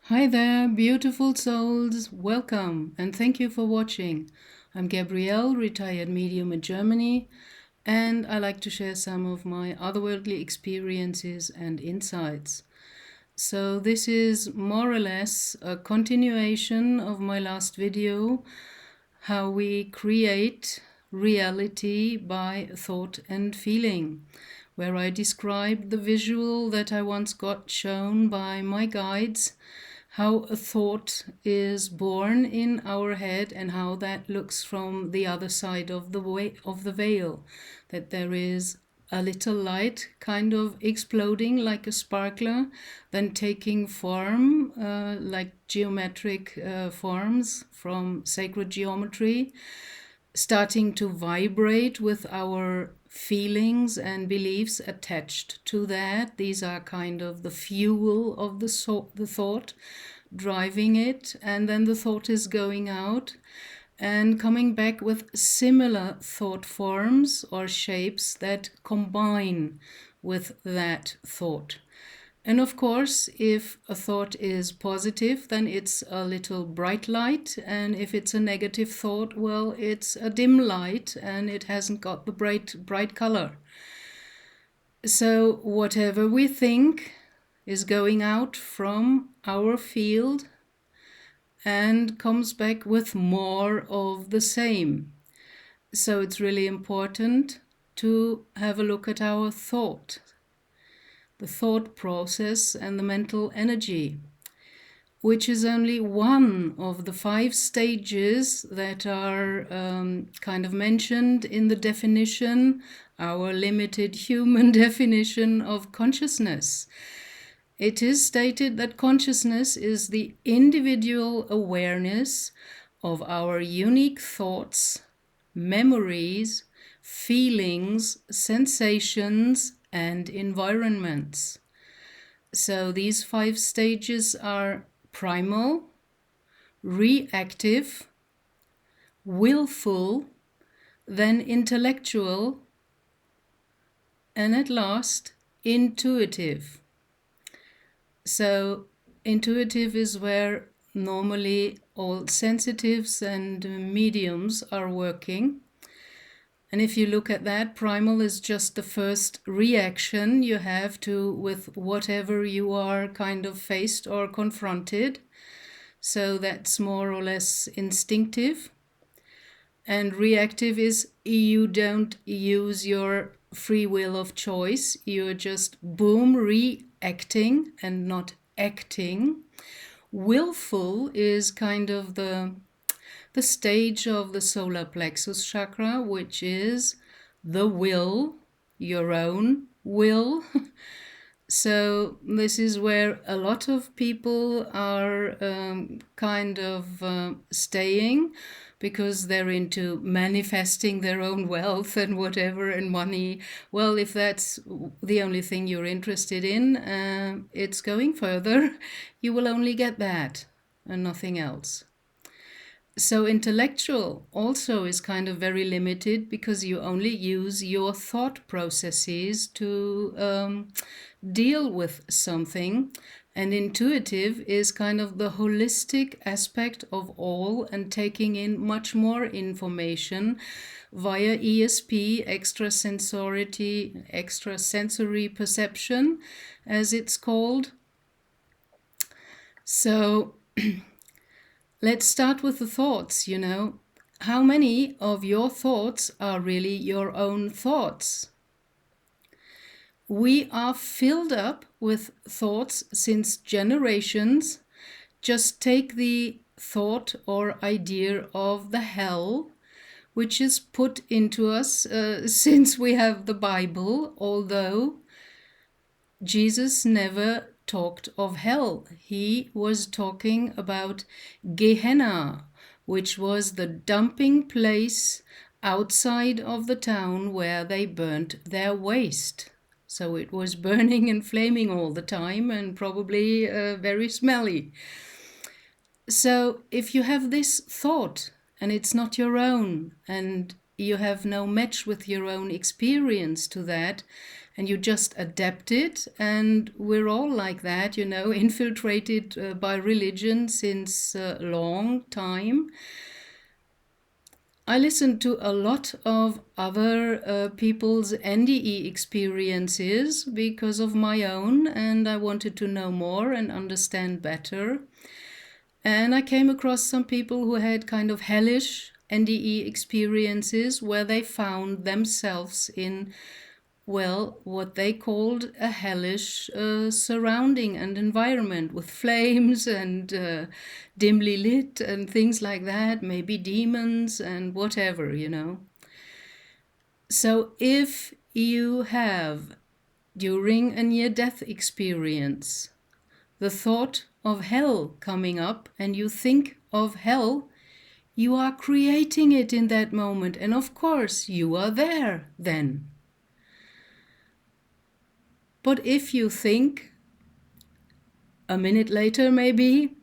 Hi there, beautiful souls. Welcome and thank you for watching. I'm Gabrielle, retired medium in Germany, and I like to share some of my otherworldly experiences and insights. So this is more or less a continuation of my last video, how we create reality by thought and feeling, where I described the visual that I once got shown by my guides, how a thought is born in our head and how that looks from the other side of the veil, that there is a little light kind of exploding like a sparkler, then taking form like geometric forms from sacred geometry, starting to vibrate with our feelings and beliefs attached to that. These are kind of the fuel of the thought, driving it, and then the thought is going out and coming back with similar thought forms or shapes that combine with that thought. And of course, if a thought is positive, then it's a little bright light. And if it's a negative thought, well, it's a dim light and it hasn't got the bright color. So whatever we think is going out from our field and comes back with more of the same. So it's really important to have a look at our thought, the thought process and the mental energy, which is only one of the 5 stages that are kind of mentioned in the definition, our limited human definition of consciousness. It is stated that consciousness is the individual awareness of our unique thoughts, memories, feelings, sensations, and environments. So these 5 stages are primal, reactive, willful, then intellectual, and at last, intuitive. So intuitive is where normally all sensitives and mediums are working. And if you look at that, primal is just the first reaction you have to with whatever you are kind of faced or confronted. So that's more or less instinctive. And reactive is you don't use your free will of choice. You're just boom, reacting and not acting. Willful is kind of the stage of the solar plexus chakra, which is the will, your own will. So this is where a lot of people are kind of staying, because they're into manifesting their own wealth and whatever and money. Well, if that's the only thing you're interested in, it's going further. You will only get that and nothing else. So intellectual also is kind of very limited, because you only use your thought processes to deal with something. And intuitive is kind of the holistic aspect of all and taking in much more information via ESP, extrasensory perception, as it's called. So let's start with the thoughts, How many of your thoughts are really your own thoughts? We are filled up with thoughts since generations. Just take the thought or idea of the hell, which is put into us since we have the Bible, although Jesus never talked of hell. He was talking about Gehenna, which was the dumping place outside of the town where they burnt their waste. So it was burning and flaming all the time and probably very smelly. So if you have this thought and it's not your own and you have no match with your own experience to that, and you just adapt it. And we're all like that, you know, infiltrated by religion since a long time. I listened to a lot of other people's NDE experiences because of my own, and I wanted to know more and understand better. And I came across some people who had kind of hellish NDE experiences where they found themselves in, well, what they called a hellish surrounding and environment with flames and dimly lit and things like that, maybe demons and whatever, you know. So if you have, during a near-death experience, the thought of hell coming up and you think of hell, you are creating it in that moment. And of course, you are there then. But if you think, a minute later maybe,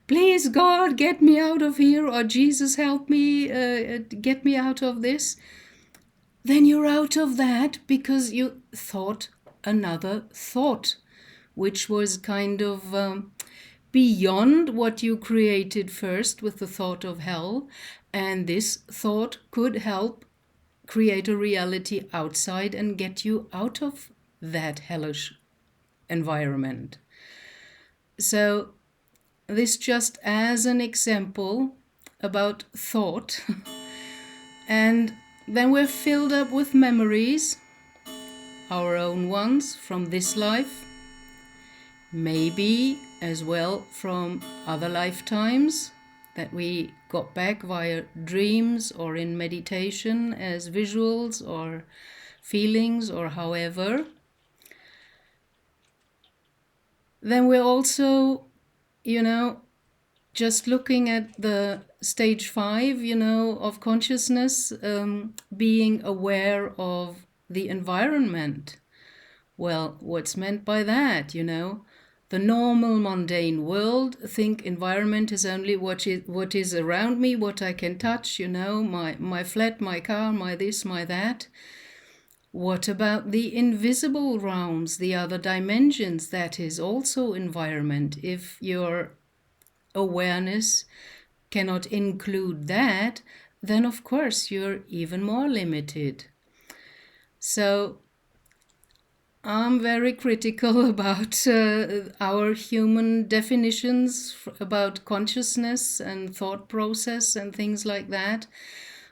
please God, get me out of here, or Jesus, help me, get me out of this, then you're out of that because you thought another thought, which was kind of beyond what you created first with the thought of hell. And this thought could help create a reality outside and get you out of that hellish environment. So this just as an example about thought. And then we're filled up with memories, our own ones from this life, maybe as well from other lifetimes that we got back via dreams or in meditation as visuals or feelings or however. Then we're also, you know, just looking at the stage 5, you know, of consciousness, being aware of the environment. Well, what's meant by that, you know? The normal mundane world, think environment is only what is around me, what I can touch, you know, my flat, my car, my this, my that. What about the invisible realms, the other dimensions? That is also environment. If your awareness cannot include that, then of course you're even more limited. So I'm very critical about our human definitions about consciousness and thought process and things like that.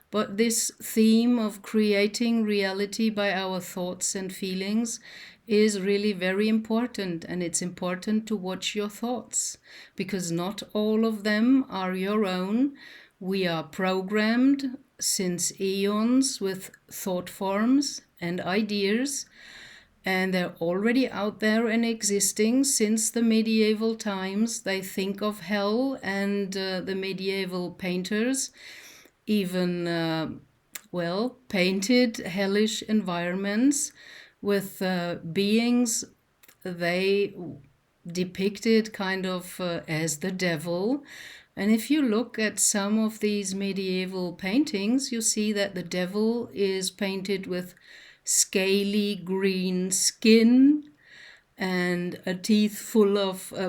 But this theme of creating reality by our thoughts and feelings is really very important, and it's important to watch your thoughts because not all of them are your own. We are programmed since eons with thought forms and ideas, and they're already out there and existing since the medieval times. They think of hell, and the medieval painters even, painted hellish environments with beings they depicted kind of as the devil. And if you look at some of these medieval paintings, you see that the devil is painted with scaly green skin and a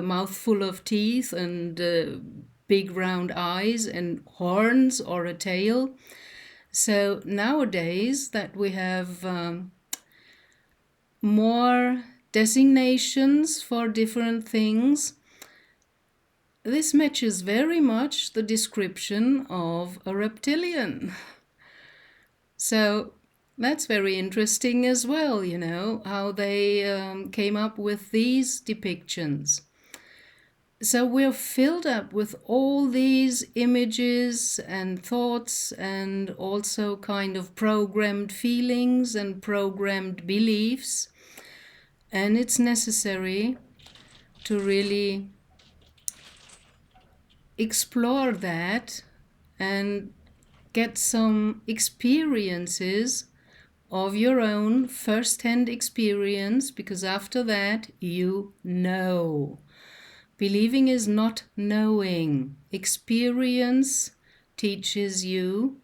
mouth full of teeth and big round eyes and horns or a tail. So nowadays that we have more designations for different things, this matches very much the description of a reptilian. So that's very interesting as well, you know, how they came up with these depictions. So we're filled up with all these images and thoughts and also kind of programmed feelings and programmed beliefs. And it's necessary to really explore that and get some experiences of your own first-hand experience, because after that you know. Believing is not knowing. Experience teaches you.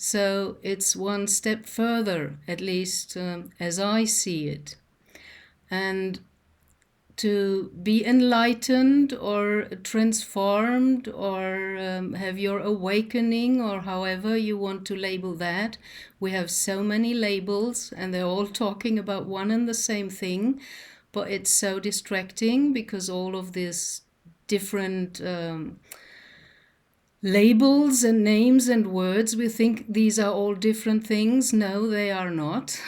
So it's one step further, at least as I see it. And to be enlightened or transformed or have your awakening, or however you want to label that. We have so many labels and they're all talking about one and the same thing, but it's so distracting because all of these different labels and names and words, we think these are all different things. No, they are not.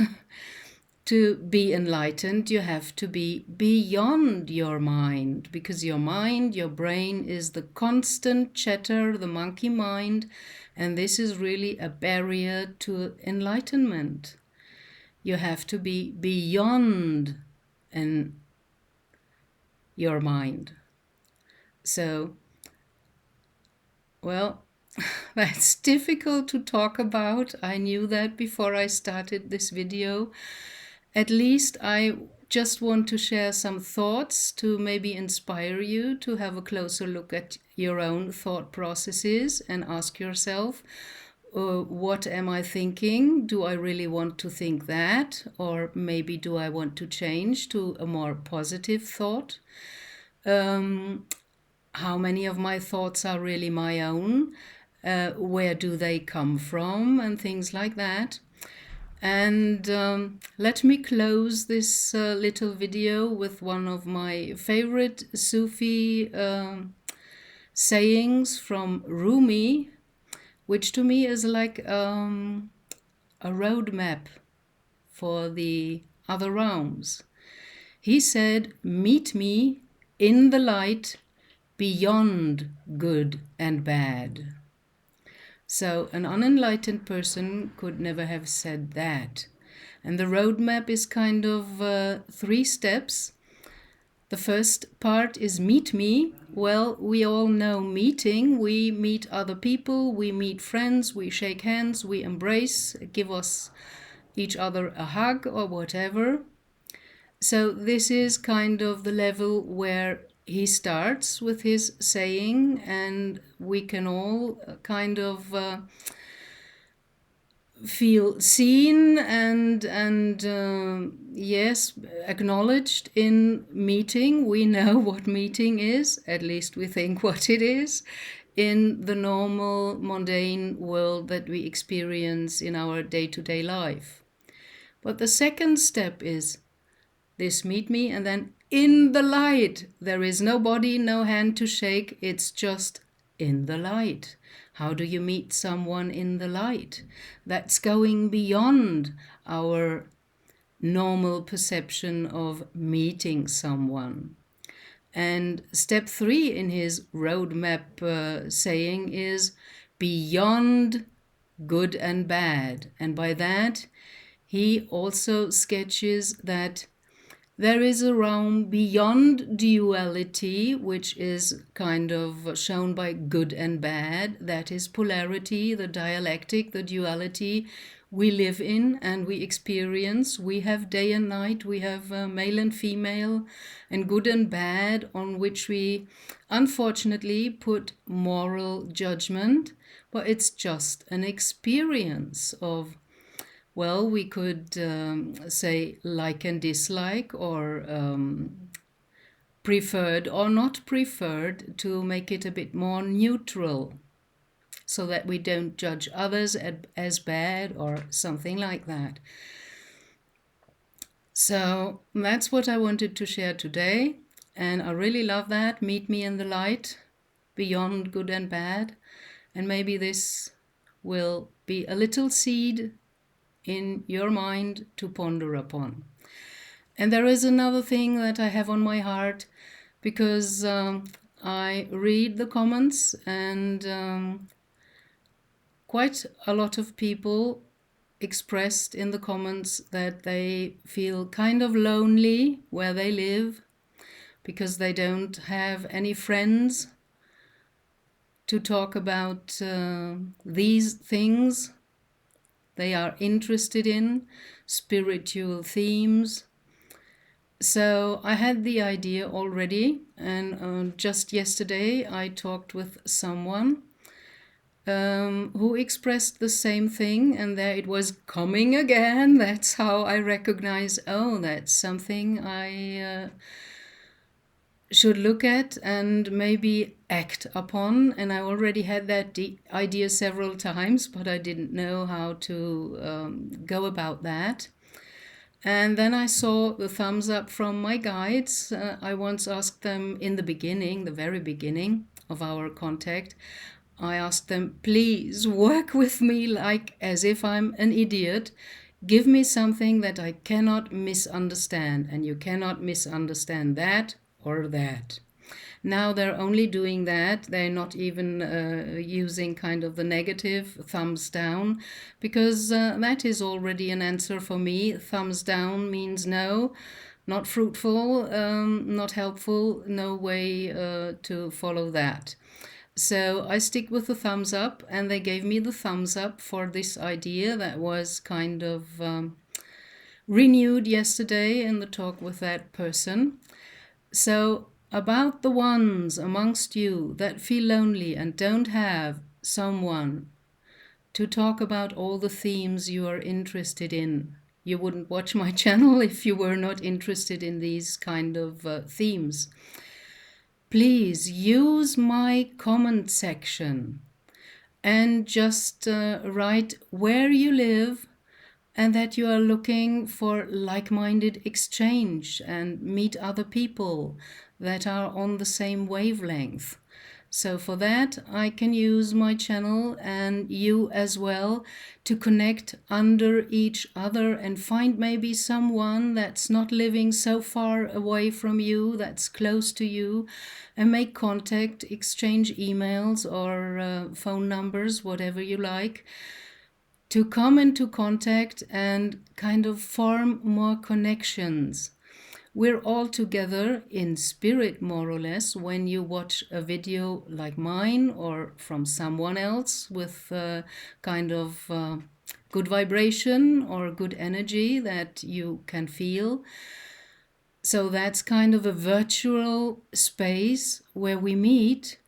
To be enlightened, you have to be beyond your mind, because your mind, your brain is the constant chatter, the monkey mind, and this is really a barrier to enlightenment. You have to be beyond your mind. So, well, that's difficult to talk about. I knew that before I started this video. At least I just want to share some thoughts to maybe inspire you to have a closer look at your own thought processes and ask yourself, what am I thinking? Do I really want to think that? Or maybe do I want to change to a more positive thought? How many of my thoughts are really my own? Where do they come from? And things like that. And let me close this little video with one of my favorite Sufi sayings from Rumi, which to me is like a roadmap for the other realms. He said, "Meet me in the light beyond good and bad." So an unenlightened person could never have said that. And the roadmap is kind of 3 steps. The first part is meet me. Well, we all know meeting. We meet other people, we meet friends, we shake hands, we embrace, give us each other a hug or whatever. So this is kind of the level where he starts with his saying, and we can all kind of feel seen and yes, acknowledged in meeting. We know what meeting is, at least we think what it is, in the normal mundane world that we experience in our day-to-day life. But the second step is this meet me, and then in the light. There is no body, no hand to shake. It's just in the light. How do you meet someone in the light? That's going beyond our normal perception of meeting someone. And step 3 in his roadmap saying is beyond good and bad. And by that, he also sketches that there is a realm beyond duality, which is kind of shown by good and bad. That is polarity, the dialectic, the duality we live in and we experience. We have day and night, we have male and female, and good and bad, on which we unfortunately put moral judgment. But it's just an experience of, well, we could say like and dislike, or preferred or not preferred, to make it a bit more neutral, so that we don't judge others as bad or something like that. So that's what I wanted to share today, and I really love that. Meet me in the light, beyond good and bad, and maybe this will be a little seed in your mind to ponder upon. And there is another thing that I have on my heart, because I read the comments, and quite a lot of people expressed in the comments that they feel kind of lonely where they live, because they don't have any friends to talk about these things they are interested in, spiritual themes. So I had the idea already, and just yesterday I talked with someone who expressed the same thing, and there it was coming again. That's how I recognize, oh, that's something I should look at and maybe act upon. And I already had that idea several times, but I didn't know how to go about that. And then I saw the thumbs up from my guides. I once asked them in the beginning, the very beginning of our contact, I asked them, please work with me like as if I'm an idiot. Give me something that I cannot misunderstand, and you cannot misunderstand that or that. Now they're only doing that. They're not even using kind of the negative thumbs down, because that is already an answer for me. Thumbs down means no, not fruitful, not helpful, no way to follow that. So I stick with the thumbs up, and they gave me the thumbs up for this idea that was kind of renewed yesterday in the talk with that person. So about the ones amongst you that feel lonely and don't have someone to talk about all the themes you are interested in. You wouldn't watch my channel if you were not interested in these kind of themes. Please use my comment section and just write where you live and that you are looking for like-minded exchange and meet other people that are on the same wavelength. So for that, I can use my channel and you as well to connect under each other and find maybe someone that's not living so far away from you, that's close to you, and make contact, exchange emails or phone numbers, whatever you like, to come into contact and kind of form more connections. We're all together in spirit, more or less, when you watch a video like mine or from someone else with kind of good vibration or good energy that you can feel. So that's kind of a virtual space where we meet,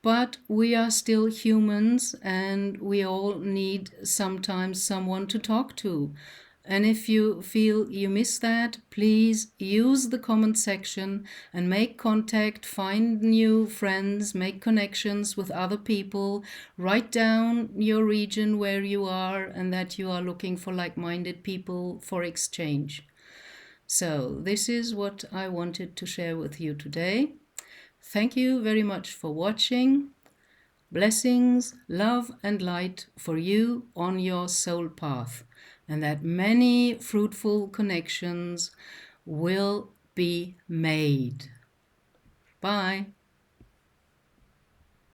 but we are still humans and we all need sometimes someone to talk to. And if you feel you miss that, please use the comment section and make contact, find new friends, make connections with other people, write down your region where you are and that you are looking for like-minded people for exchange. So this is what I wanted to share with you today. Thank you very much for watching. Blessings, love and light for you on your soul path, and that many fruitful connections will be made. Bye.